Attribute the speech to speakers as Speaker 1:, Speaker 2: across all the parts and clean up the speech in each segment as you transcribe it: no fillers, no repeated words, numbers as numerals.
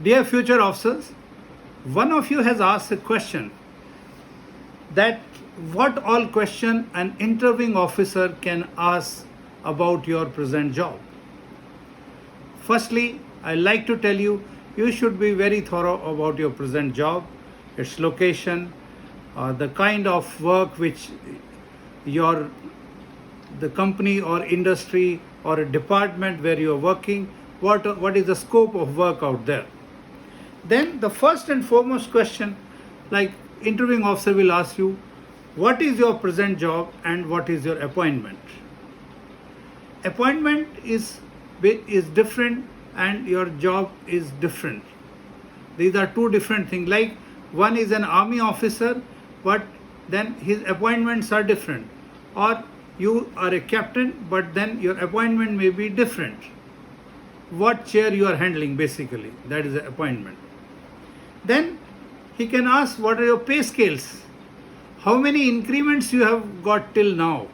Speaker 1: Dear future officers, one of you has asked a question that what all question an interviewing officer can ask about your present job. Firstly, I like to tell you, you should be very thorough about your present job, its location, the kind of work which the company or industry or a department where you are working, what is the scope of work out there. Then the first and foremost question, like interviewing officer will ask you, what is your present job and what is your appointment? Appointment is different and your job is different. These are two different things. Like one is an army officer, but then his appointments are different. Or you are a captain, but then your appointment may be different. What chair you are handling, basically, that is the appointment. Then he can ask, what are your pay scales? How many increments you have got till now?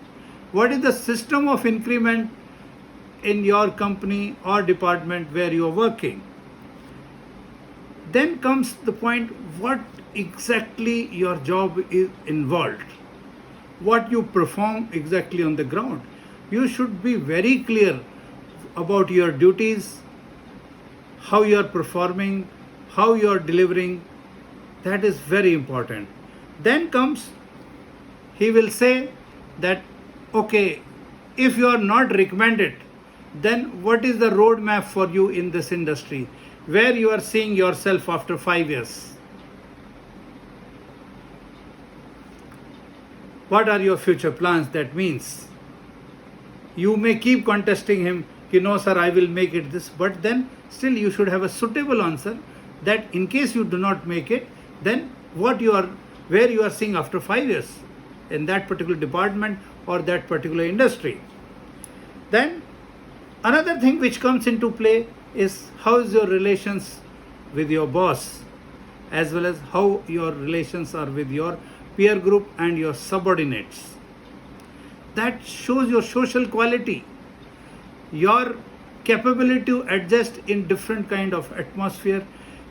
Speaker 1: What is the system of increment in your company or department where you are working? Then comes the point, what exactly your job is involved, what you perform exactly on the ground. You should be very clear about your duties, how you are performing, how you are delivering. That is very important. Then comes, he will say that, okay, if you are not recommended, then what is the roadmap for you in this industry, where you are seeing yourself after 5 years? What are your future plans? That means you may keep contesting him, no sir, I will make it this, but then still you should have a suitable answer that in case you do not make it, then where you are seeing after 5 years in that particular department or that particular industry. Then another thing which comes into play is how is your relations with your boss, as well as how your relations are with your peer group and your subordinates. That shows your social quality, your capability to adjust in different kind of atmosphere,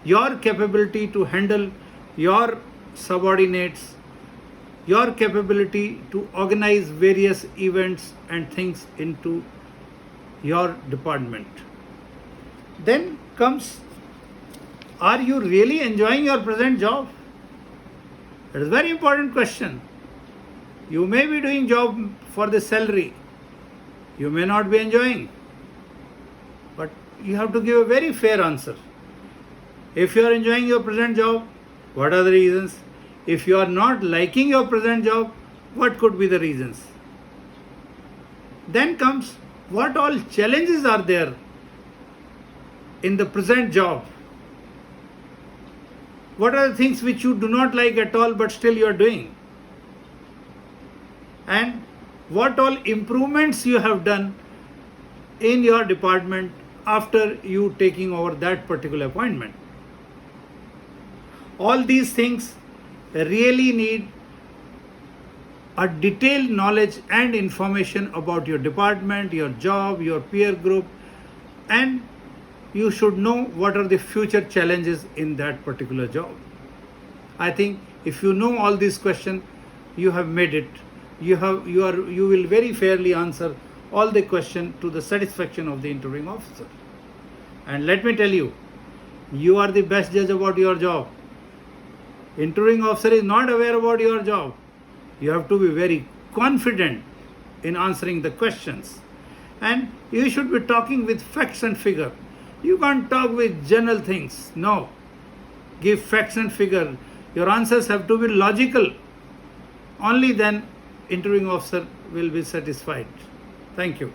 Speaker 1: your capability to handle your subordinates, your capability to organize various events and things into your department. Then comes, are you really enjoying your present job? That is a very important question. You may be doing job for the salary. You may not be enjoying. But you have to give a very fair answer. If you are enjoying your present job, what are the reasons? If you are not liking your present job, what could be the reasons? Then comes, what all challenges are there in the present job? What are the things which you do not like at all but still you are doing? And what all improvements you have done in your department after you taking over that particular appointment? All these things really need a detailed knowledge and information about your department, your job, your peer group, and you should know what are the future challenges in that particular job. I think if you know all these questions, you have made it. You will very fairly answer all the questions to the satisfaction of the interviewing officer. And let me tell you, you are the best judge about your job. Interviewing officer is not aware about your job. You have to be very confident in answering the questions. And you should be talking with facts and figure. You can't talk with general things. No. Give facts and figure. Your answers have to be logical. Only then interviewing officer will be satisfied. Thank you.